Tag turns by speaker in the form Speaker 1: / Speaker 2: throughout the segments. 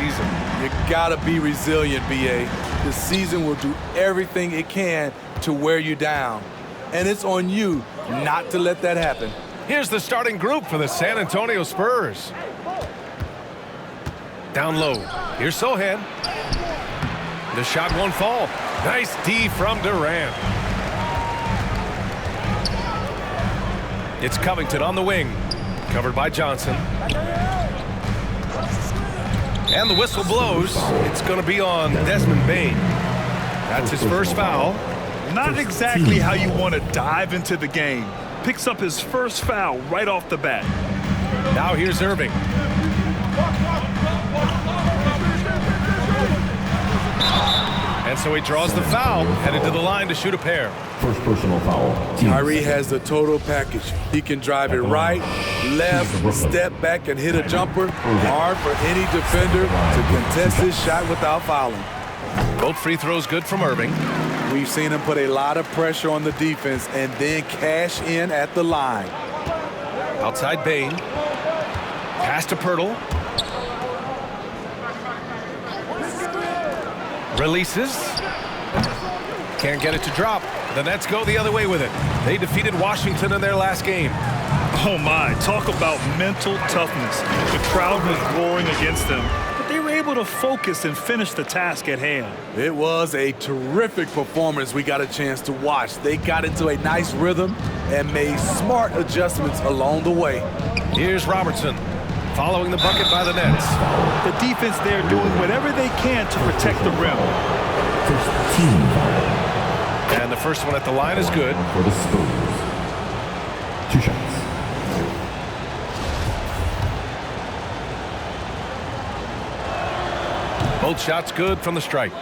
Speaker 1: season.
Speaker 2: You gotta be resilient, BA. The season will do everything it can to wear you down. And it's on you not to let that happen.
Speaker 1: Here's the starting group for the San Antonio Spurs. Down low. Here's Sohan. The shot won't fall. Nice D from Durant. It's Covington on the wing. Covered by Johnson. And the whistle blows. It's going to be on Desmond Bane. That's his first foul.
Speaker 3: Not exactly how you want to dive into the game. Picks up his first foul right off the bat.
Speaker 1: Now here's Irving. And so he draws the foul, headed to the line to shoot a pair.
Speaker 4: First personal foul.
Speaker 2: Kyrie has the total package. He can drive it right, left, step back, and hit a jumper. Hard for any defender to contest this shot without fouling.
Speaker 1: Both free throws good from Irving.
Speaker 2: We've seen him put a lot of pressure on the defense and then cash in at the line.
Speaker 1: Outside Bane. Pass to Pirtle. Releases. Can't get it to drop. The Nets go the other way with it. They defeated Washington in their last game.
Speaker 3: Oh my, talk about mental toughness. The crowd was roaring against them, but they were able to focus and finish the task at hand.
Speaker 2: It was a terrific performance we got a chance to watch. They got into a nice rhythm and made smart adjustments along the way.
Speaker 1: Here's Robertson, following the bucket by the Nets.
Speaker 3: The defense there doing whatever they can to protect the rim.
Speaker 4: First team foul.
Speaker 1: And the first one at the line is good.
Speaker 4: For the Spurs. 2 shots.
Speaker 1: Both shots good from the stripe.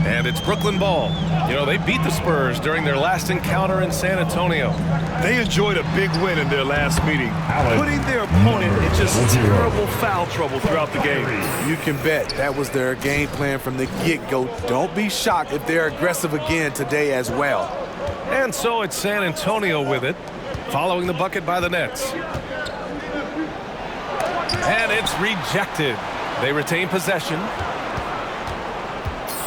Speaker 1: And it's Brooklyn ball. You know, they beat the Spurs during their last encounter in San Antonio.
Speaker 3: They enjoyed a big win in their last meeting, putting their opponent in just terrible foul trouble throughout the game.
Speaker 2: You can bet that was their game plan from the get-go. Don't be shocked if they're aggressive again today as well.
Speaker 1: And so it's San Antonio with it, following the bucket by the Nets. And it's rejected. They retain possession.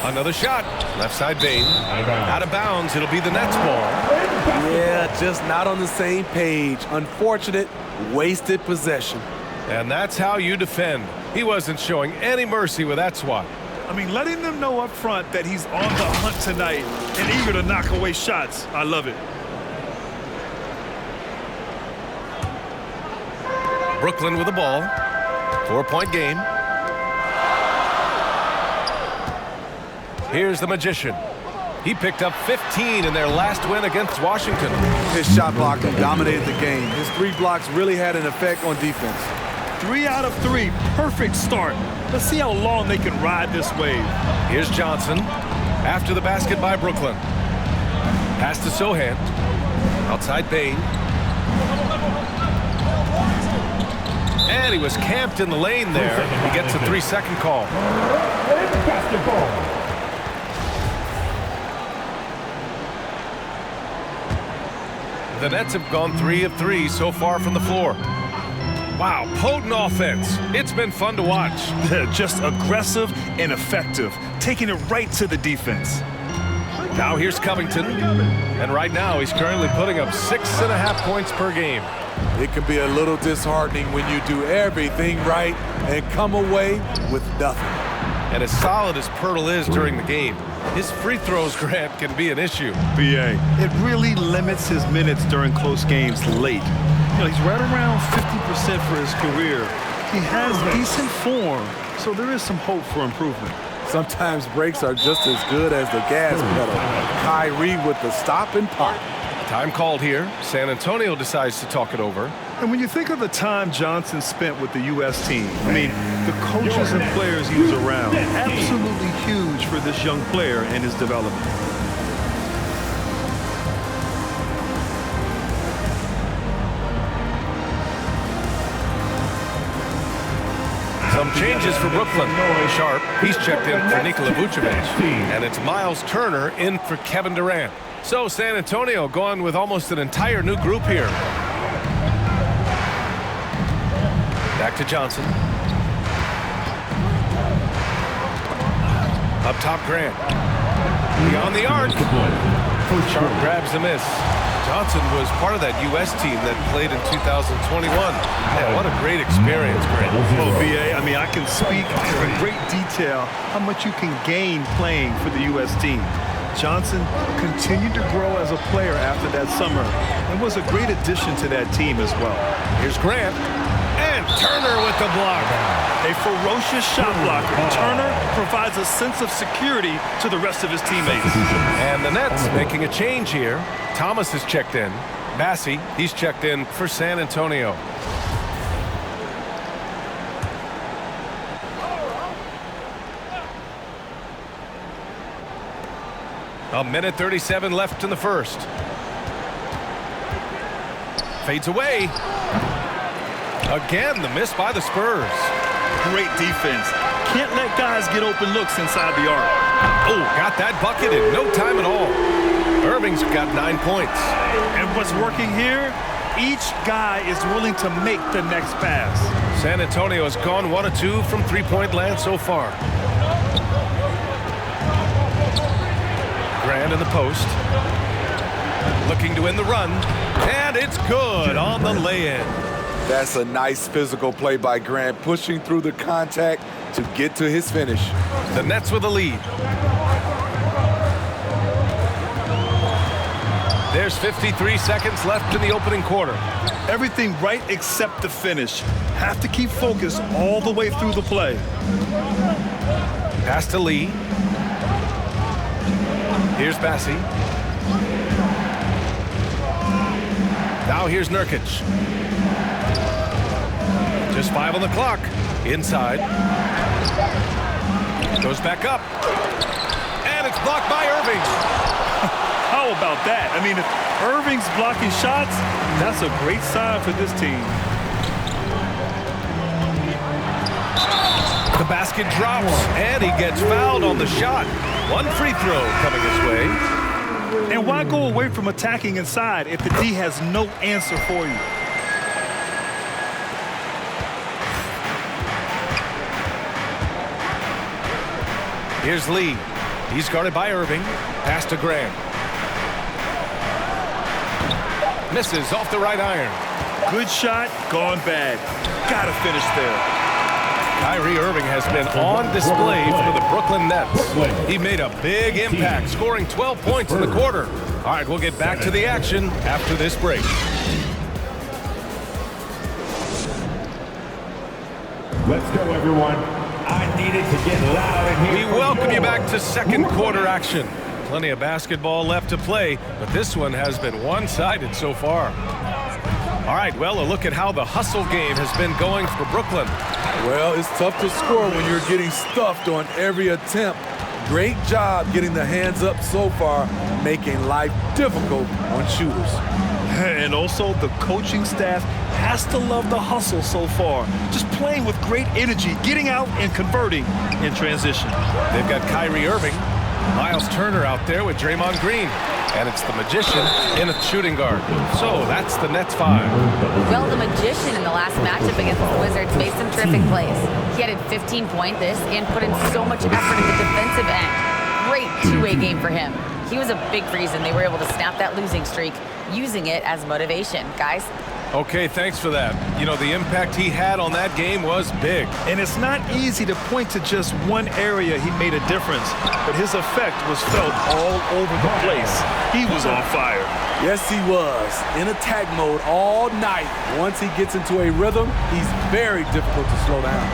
Speaker 1: Another shot. Left side Bane. Out of bounds. It'll be the Nets ball.
Speaker 2: Yeah, just not on the same page. Unfortunate, wasted possession.
Speaker 1: And that's how you defend. He wasn't showing any mercy with that swat.
Speaker 3: I mean, letting them know up front that he's on the hunt tonight and eager to knock away shots. I love it.
Speaker 1: Brooklyn with the ball. 4-point game. Here's the Magician. He picked up 15 in their last win against Washington.
Speaker 2: His shot blocking dominated the game. His 3 blocks really had an effect on defense.
Speaker 3: 3 out of 3. Perfect start. Let's see how long they can ride this wave.
Speaker 1: Here's Johnson. After the basket by Brooklyn. Pass to Sohan. Outside Bane. And he was camped in the lane there. He gets a 3-second call.
Speaker 4: Basketball.
Speaker 1: The Nets have gone 3 of 3 so far from the floor. Wow, potent offense. It's been fun to watch.
Speaker 3: Just aggressive and effective, taking it right to the defense.
Speaker 1: Now here's Covington. And right now he's currently putting up 6.5 points per game.
Speaker 2: It can be a little disheartening when you do everything right and come away with nothing.
Speaker 1: And as solid as Pirtle is during the game, his free throws, Grant, can be an issue.
Speaker 3: BA, it really limits his minutes during close games late. You know, he's right around 50% for his career. He has decent form, so there is some hope for improvement.
Speaker 2: Sometimes breaks are just as good as the gas pedal. Kyrie with the stop and pop.
Speaker 1: Time called here. San Antonio decides to talk it over.
Speaker 3: And when you think of the time Johnson spent with the U.S. team, I mean, the coaches and players he was around, absolutely huge for this young player and his development.
Speaker 1: Some changes for Brooklyn. Sharp, he's checked in for Nikola Vucevic. And it's Miles Turner in for Kevin Durant. So San Antonio going with almost an entire new group here. Back to Johnson. Up top, Grant. Beyond the arc. Sharp grabs the miss. Johnson was part of that U.S. team that played in 2021. Man, what a great experience, Grant.
Speaker 3: Oh, B.A., I mean, I can speak in great detail how much you can gain playing for the U.S. team. Johnson continued to grow as a player after that summer and was a great addition to that team as well.
Speaker 1: Here's Grant. And Turner with the block.
Speaker 3: A ferocious shot blocker. Turner provides a sense of security to the rest of his teammates.
Speaker 1: And the Nets making a change here. Thomas is checked in. Massey, he's checked in for San Antonio. A minute 37 left in the first. Fades away. Again, the miss by the Spurs.
Speaker 3: Great defense. Can't let guys get open looks inside the arc.
Speaker 1: Oh, got that bucket in no time at all. Irving's got 9 points.
Speaker 3: And what's working here? Each guy is willing to make the next pass.
Speaker 1: San Antonio has gone 1 of 2 from three-point land so far. Grant in the post. Looking to win the run. And it's good on the lay-in.
Speaker 2: That's a nice physical play by Grant, pushing through the contact to get to his finish.
Speaker 1: The Nets with a lead. There's 53 seconds left in the opening quarter.
Speaker 3: Everything right except the finish. Have to keep focused all the way through the play.
Speaker 1: Pass to Lee. Here's Massey. Now here's Nurkic. Just 5 on the clock. Inside. Goes back up. And it's blocked by Irving.
Speaker 3: How about that? I mean, if Irving's blocking shots, that's a great sign for this team.
Speaker 1: The basket drops, and he gets fouled on the shot. One free throw coming his way.
Speaker 3: And why go away from attacking inside if the D has no answer for you?
Speaker 1: Here's Lee. He's guarded by Irving. Pass to Grant. Misses off the right iron.
Speaker 3: Good shot, gone bad. Gotta finish there.
Speaker 1: Kyrie Irving has been on display for the Brooklyn Nets. He made a big impact, scoring 12 points in the quarter. All right, we'll get back to the action after this break.
Speaker 4: Let's go, everyone. I needed to get loud in here.
Speaker 1: We welcome you back to second quarter action. Plenty of basketball left to play, but this one has been one-sided so far. All right, well, a look at how the hustle game has been going for Brooklyn.
Speaker 2: Well, it's tough to score when you're getting stuffed on every attempt. Great job getting the hands up so far, making life difficult on shooters.
Speaker 3: And also, the coaching staff has to love the hustle so far. Just playing with great energy, getting out and converting in transition.
Speaker 1: They've got Kyrie Irving, Miles Turner out there with Draymond Green. And it's the Magician in a shooting guard. So that's the Nets 5.
Speaker 5: Well, the Magician in the last matchup against the Wizards made some terrific plays. He added 15 points and put in so much effort in the defensive end. Great two-way game for him. He was a big reason they were able to snap that losing streak, using it as motivation. Guys?
Speaker 1: Okay, thanks for that. You know, the impact he had on that game was big.
Speaker 3: And it's not easy to point to just one area he made a difference, but his effect was felt all over the place. He was on fire.
Speaker 2: Yes, he was. In attack mode all night. Once he gets into a rhythm, he's very difficult to slow down.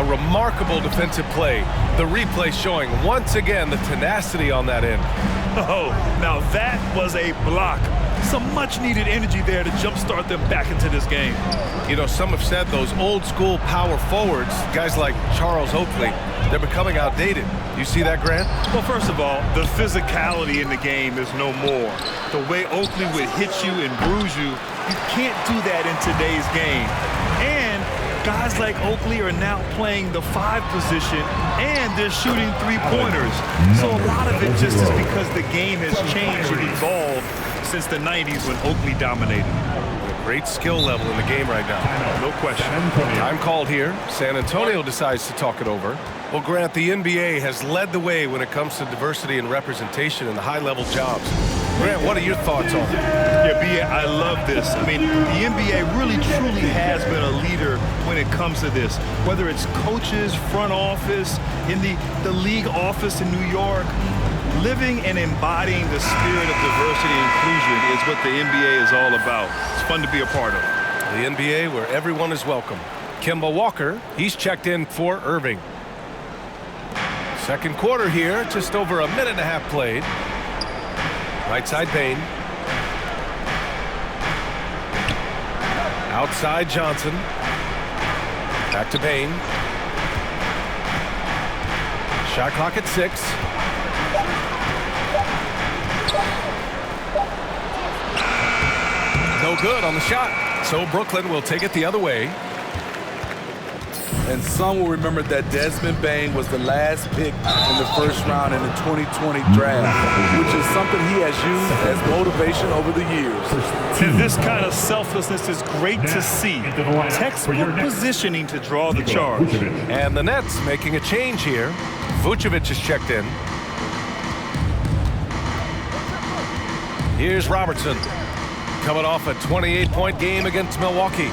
Speaker 1: A remarkable defensive play. The replay showing once again the tenacity on that end.
Speaker 3: Oh, now that was a block. Some much-needed energy there to jumpstart them back into this game.
Speaker 1: You know, some have said those old-school power forwards, guys like Charles Oakley, they're becoming outdated. You see that, Grant?
Speaker 3: Well, first of all, the physicality in the game is no more. The way Oakley would hit you and bruise you, you can't do that in today's game. And guys like Oakley are now playing the 5 position, and they're shooting three-pointers. So a lot of it just is because the game has changed and evolved since the 90s when Oakley dominated.
Speaker 1: Great skill level in the game right now.
Speaker 3: No question.
Speaker 1: Time called here. San Antonio decides to talk it over. Well, Grant, the NBA has led the way when it comes to diversity and representation in the high-level jobs. Grant, what are your thoughts on that?
Speaker 3: Yeah, B.A., I love this. I mean, the NBA really, truly has been a leader when it comes to this. Whether it's coaches, front office, in the league office in New York, living and embodying the spirit of diversity and inclusion is what the NBA is all about. It's fun to be a part of.
Speaker 1: The NBA where everyone is welcome. Kemba Walker, he's checked in for Irving. Second quarter here, just over a minute and a half played. Right side Bain. Outside Johnson. Back to Bain. Shot clock at 6. No good on the shot. So Brooklyn will take it the other way.
Speaker 2: And some will remember that Desmond Bain was the last pick in the first round in the 2020 draft, which is something he has used as motivation over the years.
Speaker 3: And this kind of selflessness is great to see. Textbook positioning to draw the charge.
Speaker 1: And the Nets making a change here. Vucevic is checked in. Here's Robertson. Coming off a 28-point game against Milwaukee.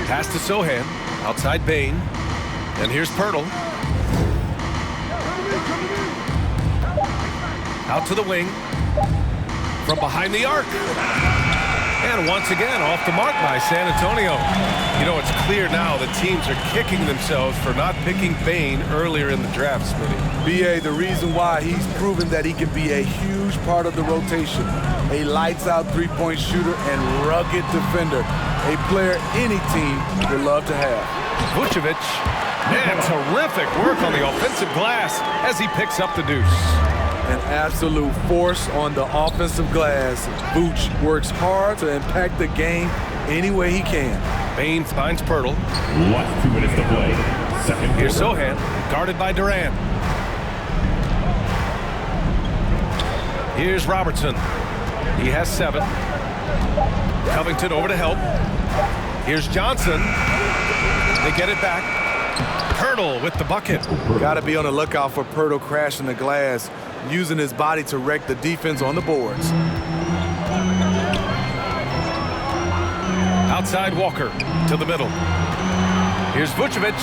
Speaker 1: Pass to Sohan. Outside Bain. And here's Pirtle. Out to the wing. From behind the arc. And once again, off the mark by San Antonio. You know, it's clear now that teams are kicking themselves for not picking Bain earlier in the draft, Smitty.
Speaker 2: B.A., the reason why he's proven that he can be a huge part of the rotation. A lights-out three-point shooter and rugged defender. A player any team would love to have.
Speaker 1: Vucevic, and terrific work on the offensive glass as he picks up the deuce.
Speaker 2: An absolute force on the offensive glass. Vooch works hard to impact the game any way he can.
Speaker 1: Bain finds Pirtle.
Speaker 4: 2 minutes to play. Second
Speaker 1: Here's
Speaker 4: quarter.
Speaker 1: Sohan, guarded by Durant. Here's Robertson. He has 7. Covington over to help. Here's Johnson. They get it back. Pirtle with the bucket.
Speaker 2: Got to be on the lookout for Pirtle crashing the glass, using his body to wreck the defense on the boards.
Speaker 1: Outside Walker to the middle. Here's Vucevic.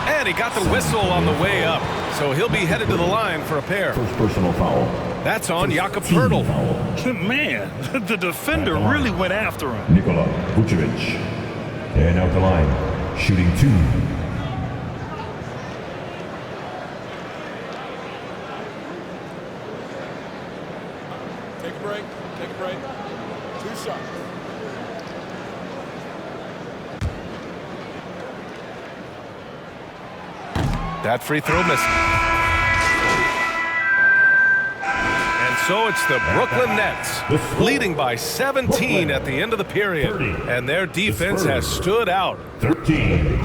Speaker 1: And he got the whistle on the way up. So he'll be headed to the line for a pair.
Speaker 4: First personal foul.
Speaker 1: That's on Jakob Pirtle.
Speaker 3: Man, the defender really went after him.
Speaker 4: Nikola Vucevic. And out the line. Shooting 2.
Speaker 2: Take a break. Take a break. 2 shots.
Speaker 1: That free throw missing. And so it's the Brooklyn Nets leading by 17 at the end of the period. And their defense has stood out.
Speaker 4: 13.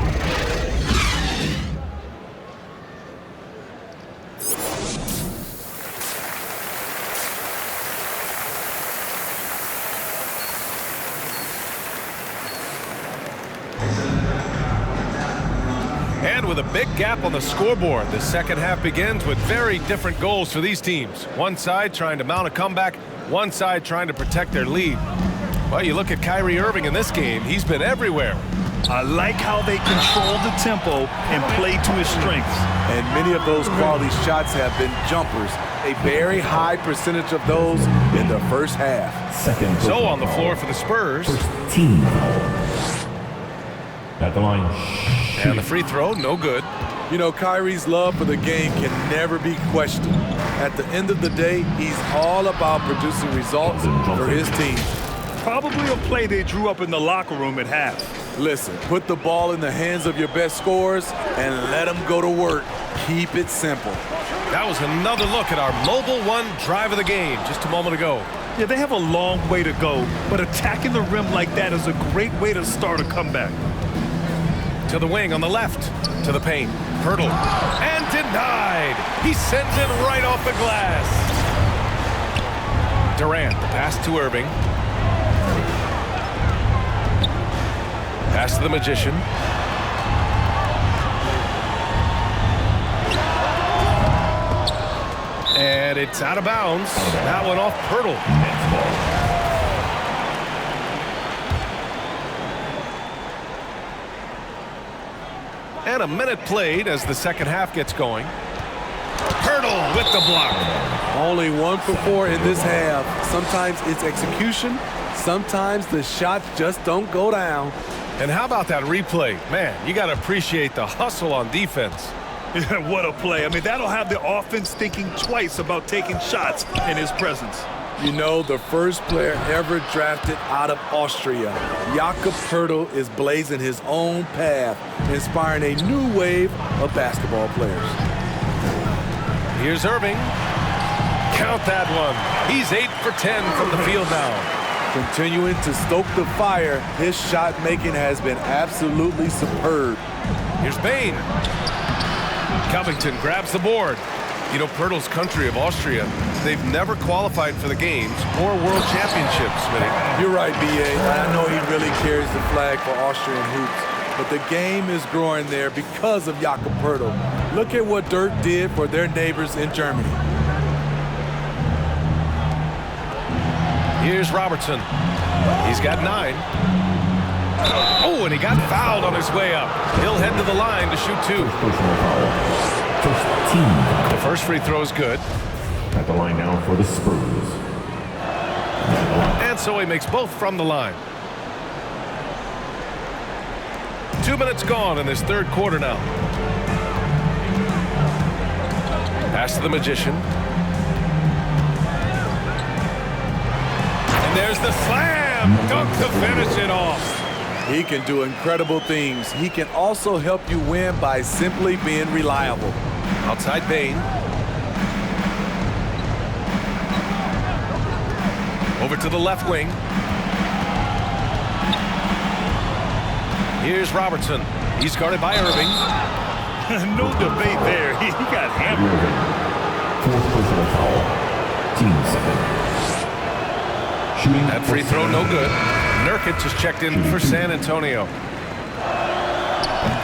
Speaker 1: And with a big gap on the scoreboard, the second half begins with very different goals for these teams. One side trying to mount a comeback, one side trying to protect their lead. Well, you look at Kyrie Irving in this game, he's been everywhere.
Speaker 3: I like how they control the tempo and play to his strengths.
Speaker 2: And many of those quality shots have been jumpers. A very high percentage of those in the first half.
Speaker 4: Second.
Speaker 1: So on the floor for the Spurs.
Speaker 4: First team foul. At the line.
Speaker 1: And the free throw, no good.
Speaker 2: You know, Kyrie's love for the game can never be questioned. At the end of the day, he's all about producing results for his team.
Speaker 3: Probably a play they drew up in the locker room at half.
Speaker 2: Listen, put the ball in the hands of your best scorers and let them go to work. Keep it simple.
Speaker 1: That was another look at our Mobile One drive of the game just a moment ago.
Speaker 3: Yeah, they have a long way to go, but attacking the rim like that is a great way to start a comeback.
Speaker 1: To the wing on the left, to the paint. Pirtle, and denied. He sends it right off the glass. Durant, the pass to Irving. Pass to the Magician. And it's out of bounds. That one off Pirtle. And a minute played as the second half gets going. Pirtle with the block.
Speaker 2: Only 1 for 4 in this half. Sometimes it's execution. Sometimes the shots just don't go down.
Speaker 1: And how about that replay? Man, you got to appreciate the hustle on defense.
Speaker 3: What a play. I mean, that'll have the offense thinking twice about taking shots in his presence.
Speaker 2: You know, the first player ever drafted out of Austria, Jakob Pirtle, is blazing his own path, inspiring a new wave of basketball players.
Speaker 1: Here's Irving. Count that one. He's 8 for 10 from the field now.
Speaker 2: Continuing to stoke the fire, his shot making has been absolutely superb.
Speaker 1: Here's Bain. Covington grabs the board. You know, Pirtle's country of Austria, they've never qualified for the games or world championships, Smitty.
Speaker 2: You're right, B.A. I know he really carries the flag for Austrian hoops, but the game is growing there because of Jakob Pirtle. Look at what Dirk did for their neighbors in Germany.
Speaker 1: Here's Robertson. He's got 9. Oh, and he got fouled on his way up. He'll head to the line to shoot 2. The first free throw is good.
Speaker 4: At the line now for the Spurs.
Speaker 1: And so he makes both from the line. 2 minutes gone in this third quarter now. Pass to the Magician. And there's the slam dunk to finish it off.
Speaker 2: He can do incredible things. He can also help you win by simply being reliable.
Speaker 1: Outside Bain. Over to the left wing. Here's Robertson. He's guarded by Irving.
Speaker 3: No debate there. He got hammered.
Speaker 4: Fourth personal foul. Team second. Shooting
Speaker 1: That free throw no good. Nurkic is checked in for San Antonio.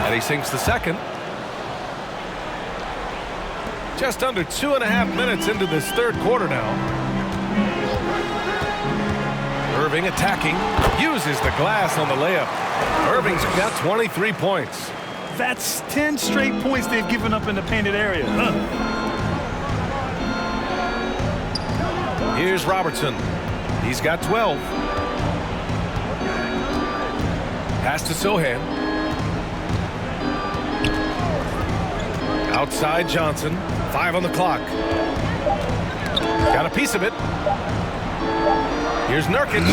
Speaker 1: And he sinks the second. Just under 2.5 minutes into this third quarter now. Irving attacking. Uses the glass on the layup. Irving's got 23 points.
Speaker 3: That's 10 straight points they've given up in the painted area.
Speaker 1: Here's Robertson. He's got 12. Pass to Sohan. Outside Johnson. 5 on the clock. Got a piece of it. Here's Nurkic.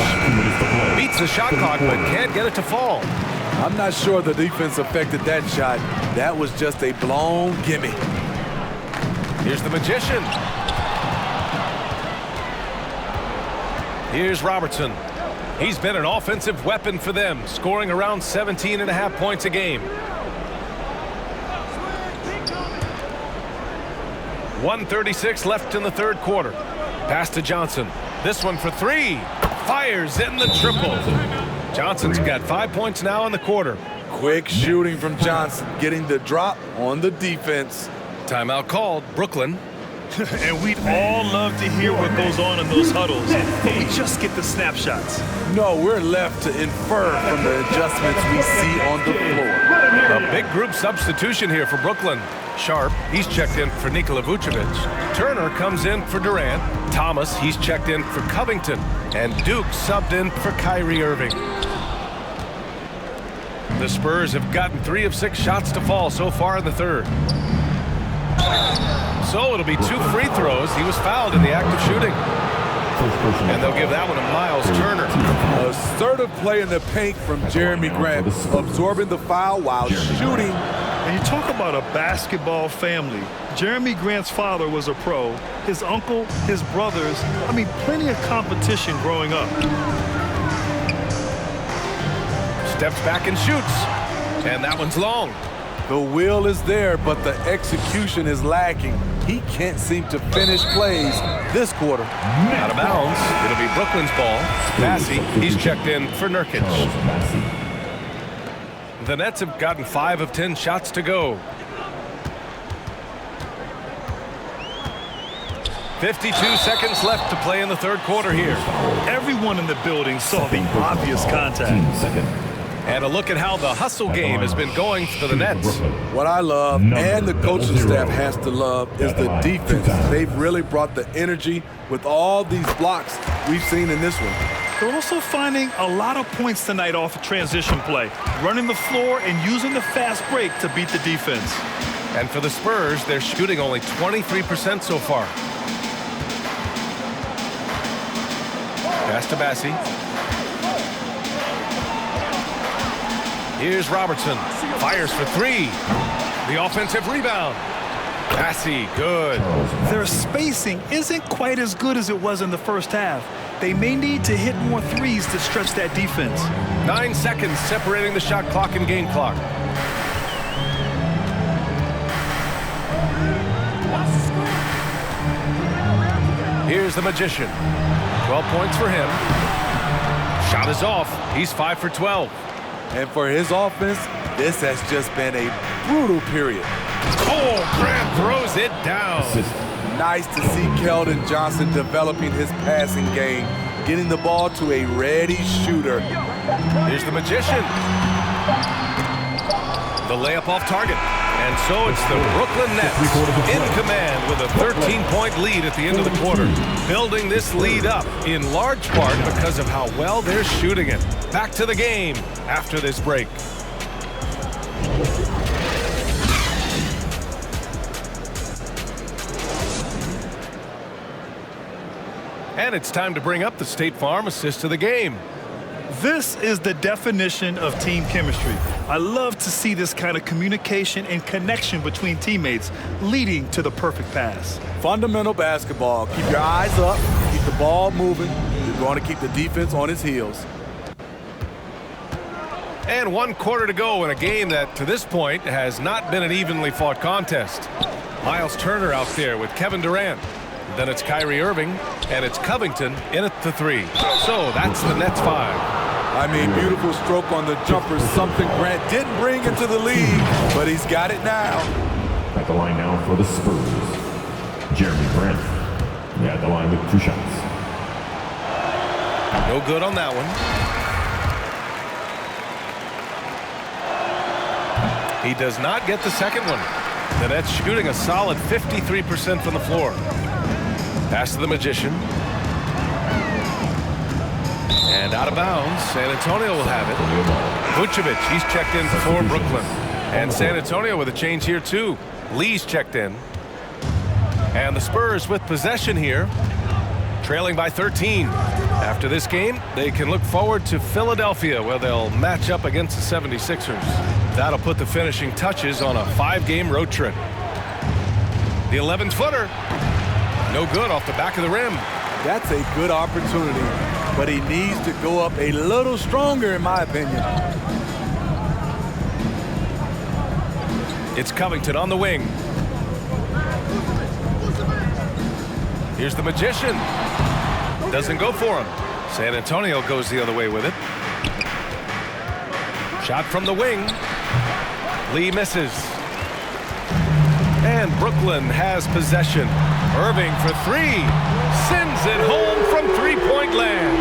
Speaker 1: Beats the shot clock, but can't get it to fall.
Speaker 2: I'm not sure the defense affected that shot. That was just a blown gimme.
Speaker 1: Here's the Magician. Here's Robertson. He's been an offensive weapon for them, scoring around 17.5 points a game. 1:36 left in the third quarter. Pass to Johnson. This one for 3. Fires in the triple. Johnson's got 5 points now in the quarter.
Speaker 2: Quick shooting from Johnson, getting the drop on the defense.
Speaker 1: Timeout called. Brooklyn.
Speaker 3: And we'd all love to hear what goes on in those huddles, but we just get the snapshots.
Speaker 2: No, we're left to infer from the adjustments we see on the floor.
Speaker 1: A big group substitution here for Brooklyn. Sharp, he's checked in for Nikola Vucevic. Turner comes in for Durant. Thomas, he's checked in for Covington. And Duke subbed in for Kyrie Irving. The Spurs have gotten 3 of 6 shots to fall so far in the third. So it'll be 2 free throws. He was fouled in the act of shooting. And they'll give that one to Miles Turner.
Speaker 2: Assertive play in the paint from Jeremy Grant, absorbing the foul while shooting.
Speaker 3: And you talk about a basketball family. Jeremy Grant's father was a pro. His uncle, his brothers. I mean, plenty of competition growing up.
Speaker 1: Steps back and shoots. And that one's long.
Speaker 2: The will is there, but the execution is lacking. He can't seem to finish plays this quarter.
Speaker 1: Out of bounds. It'll be Brooklyn's ball. Massey, he's checked in for Nurkic. The Nets have gotten 5 of 10 shots to go. 52 seconds left to play in the third quarter here.
Speaker 3: Everyone in the building saw the obvious contact.
Speaker 1: And a look at how the hustle game has been going for the Nets.
Speaker 2: What I love, and the coaching staff has to love, is the defense. They've really brought the energy with all these blocks we've seen in this one.
Speaker 3: They're also finding a lot of points tonight off of transition play, running the floor and using the fast break to beat the defense.
Speaker 1: And for the Spurs, they're shooting only 23% so far. Pass to Bassi. Here's Robertson. Fires for 3. The offensive rebound. Bassi, good.
Speaker 3: Their spacing isn't quite as good as it was in the first half. They may need to hit more threes to stretch that defense.
Speaker 1: 9 seconds separating the shot clock and game clock. Here's the Magician. 12 points for him. Shot is off. He's 5 for 12.
Speaker 2: And for his offense, this has just been a brutal period.
Speaker 1: Oh, Grant throws it down.
Speaker 2: Nice to see Keldon Johnson developing his passing game, getting the ball to a ready shooter.
Speaker 1: Here's the Magician. The layup off target. And so it's the Brooklyn Nets in command with a 13-point lead at the end of the quarter. Building this lead up in large part because of how well they're shooting it. Back to the game after this break. And it's time to bring up the State Farm assist of the game.
Speaker 3: This is the definition of team chemistry. I love to see this kind of communication and connection between teammates leading to the perfect pass.
Speaker 2: Fundamental basketball. Keep your eyes up, keep the ball moving. You're going to keep the defense on its heels.
Speaker 1: And 1 quarter to go in a game that, to this point, has not been an evenly fought contest. Miles Turner out there with Kevin Durant. Then it's Kyrie Irving, and it's Covington in at the 3. So that's the Nets 5.
Speaker 2: I mean, beautiful stroke on the jumper, something Grant didn't bring into the league, but he's got it now.
Speaker 4: At the line now for the Spurs, Jeremy Grant. At the line with 2 shots.
Speaker 1: No good on that one. He does not get the second one. The Nets shooting a solid 53% from the floor. Pass to the Magician. And out of bounds. San Antonio will have it. Vucevic, he's checked in for Brooklyn. And San Antonio with a change here too. Lee's checked in. And the Spurs with possession here, trailing by 13. After this game, they can look forward to Philadelphia, where they'll match up against the 76ers. That'll put the finishing touches on a 5-game road trip. The 11-footer. No good off the back of the rim.
Speaker 2: That's a good opportunity, but he needs to go up a little stronger, in my opinion.
Speaker 1: It's Covington on the wing. Here's the Magician. Doesn't go for him. San Antonio goes the other way with it. Shot from the wing. Lee misses. And Brooklyn has possession. Irving for 3. Sends it home from three-point land.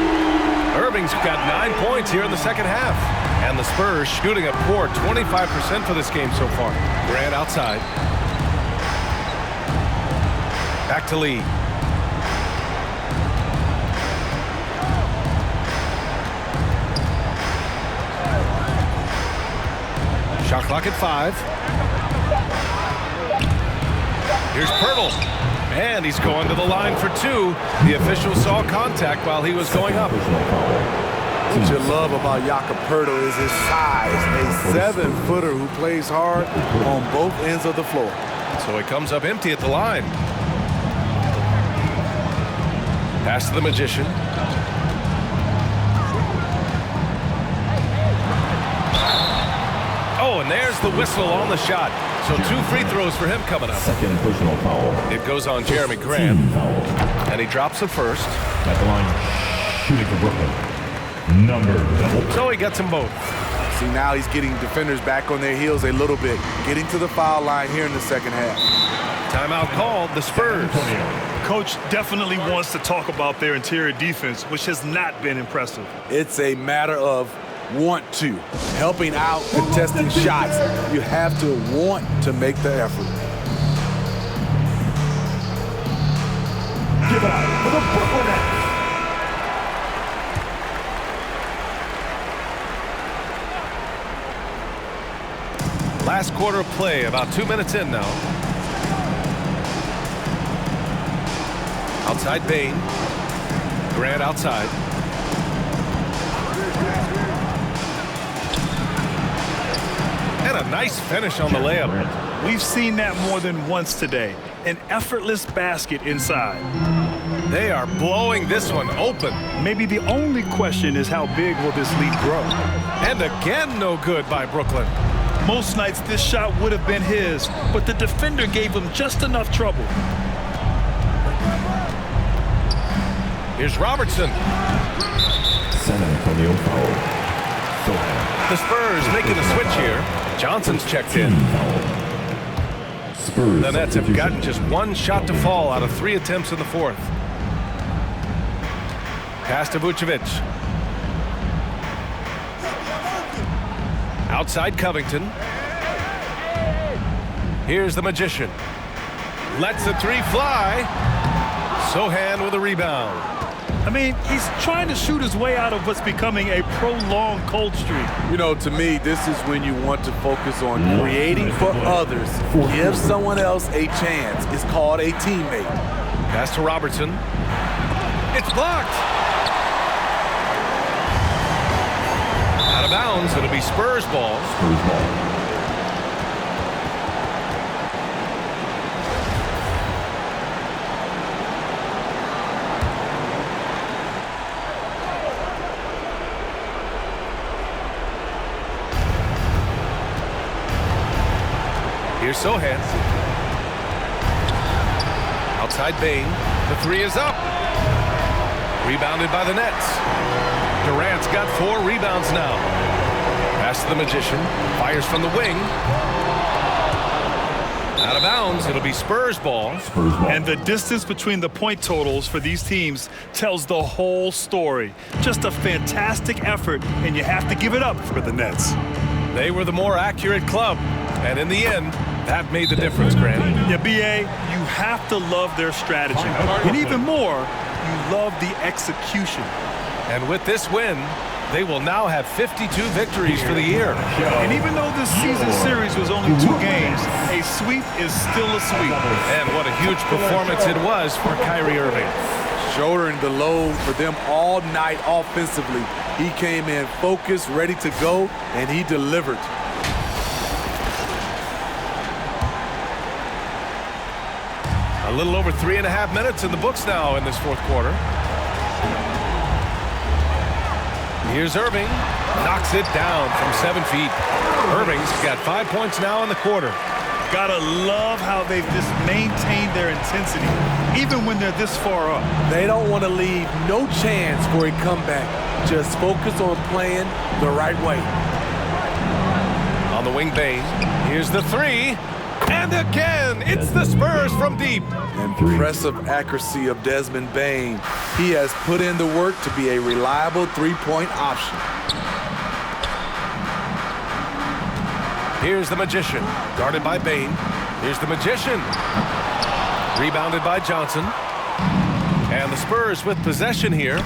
Speaker 1: Irving's got 9 points here in the second half. And the Spurs shooting a poor 25% for this game so far. Grant outside. Back to Lee. Shot clock at 5. Here's Pirtle. And he's going to the line for 2. The official saw contact while he was going up.
Speaker 2: What you love about Jakob Pirtle is his size. A 7-footer who plays hard on both ends of the floor.
Speaker 1: So he comes up empty at the line. Pass to the Magician. Oh, and there's the whistle on the shot. So 2 free throws for him coming up.
Speaker 4: Second personal foul.
Speaker 1: It goes on Jeremy Grant. And he drops the first.
Speaker 4: At the line, shooting for Brooklyn. Number double.
Speaker 1: So he gets them both.
Speaker 2: See, now he's getting defenders back on their heels a little bit, getting to the foul line here in the second half.
Speaker 1: Timeout called, the Spurs.
Speaker 3: Coach definitely wants to talk about their interior defense, which has not been impressive.
Speaker 2: It's a matter of want to. Helping out, contesting shots. You have to want to make the effort.
Speaker 4: Give it up for the Brooklyn Nets.
Speaker 1: Last quarter of play, about 2 minutes in now. Outside Bain. Grant outside. And a nice finish on the layup.
Speaker 3: We've seen that more than once today. An effortless basket inside.
Speaker 1: They are blowing this one open.
Speaker 3: Maybe the only question is how big will this lead grow?
Speaker 1: And again, no good by Brooklyn.
Speaker 3: Most nights this shot would have been his, but the defender gave him just enough trouble.
Speaker 1: Here's Robertson.
Speaker 4: San Antonio foul.
Speaker 1: The Spurs making a switch here. Johnson's checked in.
Speaker 4: Spurs.
Speaker 1: The Nets have gotten just one shot to fall out of 3 attempts in the fourth. Pass to Vucevic. Outside Covington. Here's the Magician. Lets the 3 fly. Sohan with a rebound.
Speaker 3: I mean, he's trying to shoot his way out of what's becoming a prolonged cold streak.
Speaker 2: You know, to me, this is when you want to focus on creating for others. Give someone else a chance. It's called a teammate.
Speaker 1: Pass to Robertson. It's blocked. Out of bounds. It'll be Spurs ball.
Speaker 4: Spurs ball.
Speaker 1: Here's Sohan. Outside Bain. The 3 is up. Rebounded by the Nets. Durant's got 4 rebounds now. Pass to the Magician. Fires from the wing. Out of bounds. It'll be Spurs ball.
Speaker 4: Spurs ball.
Speaker 3: And the distance between the point totals for these teams tells the whole story. Just a fantastic effort, and you have to give it up for the Nets.
Speaker 1: They were the more accurate club. And in the end, that made the difference, Grant.
Speaker 3: Yeah, B.A., you have to love their strategy. And even more, you love the execution.
Speaker 1: And with this win, they will now have 52 victories for the year.
Speaker 3: And even though this season series was only 2 games, a sweep is still a sweep.
Speaker 1: And what a huge performance it was for Kyrie Irving.
Speaker 2: Shouldering the load for them all night offensively. He came in focused, ready to go, and he delivered.
Speaker 1: A little over 3.5 minutes in the books now in this fourth quarter. Here's Irving. Knocks it down from 7 feet. Irving's got 5 points now in the quarter.
Speaker 3: Gotta love how they've just maintained their intensity, even when they're this far up.
Speaker 2: They don't want to leave no chance for a comeback. Just focus on playing the right way.
Speaker 1: On the wing, Bain. Here's the 3. And again, it's the Spurs from deep.
Speaker 2: Impressive accuracy of Desmond Bain. He has put in the work to be a reliable 3-point option.
Speaker 1: Here's the Magician, guarded by Bain. Here's the Magician. Rebounded by Johnson. And the Spurs with possession here.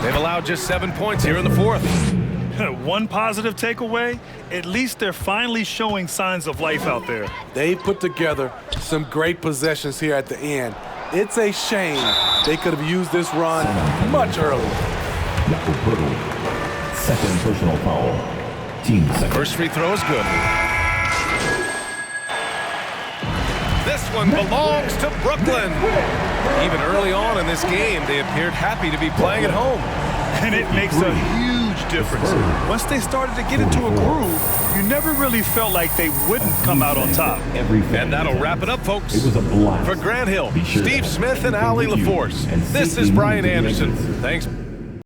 Speaker 1: They've allowed just 7 points here in the fourth.
Speaker 3: One positive takeaway, at least they're finally showing signs of life out there.
Speaker 2: They put together some great possessions here at the end. It's a shame they could have used this run much earlier.
Speaker 4: Second personal foul. Team second.
Speaker 1: First free throw is good. This one belongs to Brooklyn. Even early on in this game, they appeared happy to be playing at home.
Speaker 3: And it makes a huge difference. Once they started to get into a groove, you never really felt like they wouldn't come out on top.
Speaker 1: And that'll wrap it up, folks.
Speaker 4: It was a blast.
Speaker 1: For Grant Hill, Steve Smith, and Allie LaForce, this is Brian Anderson. Thanks.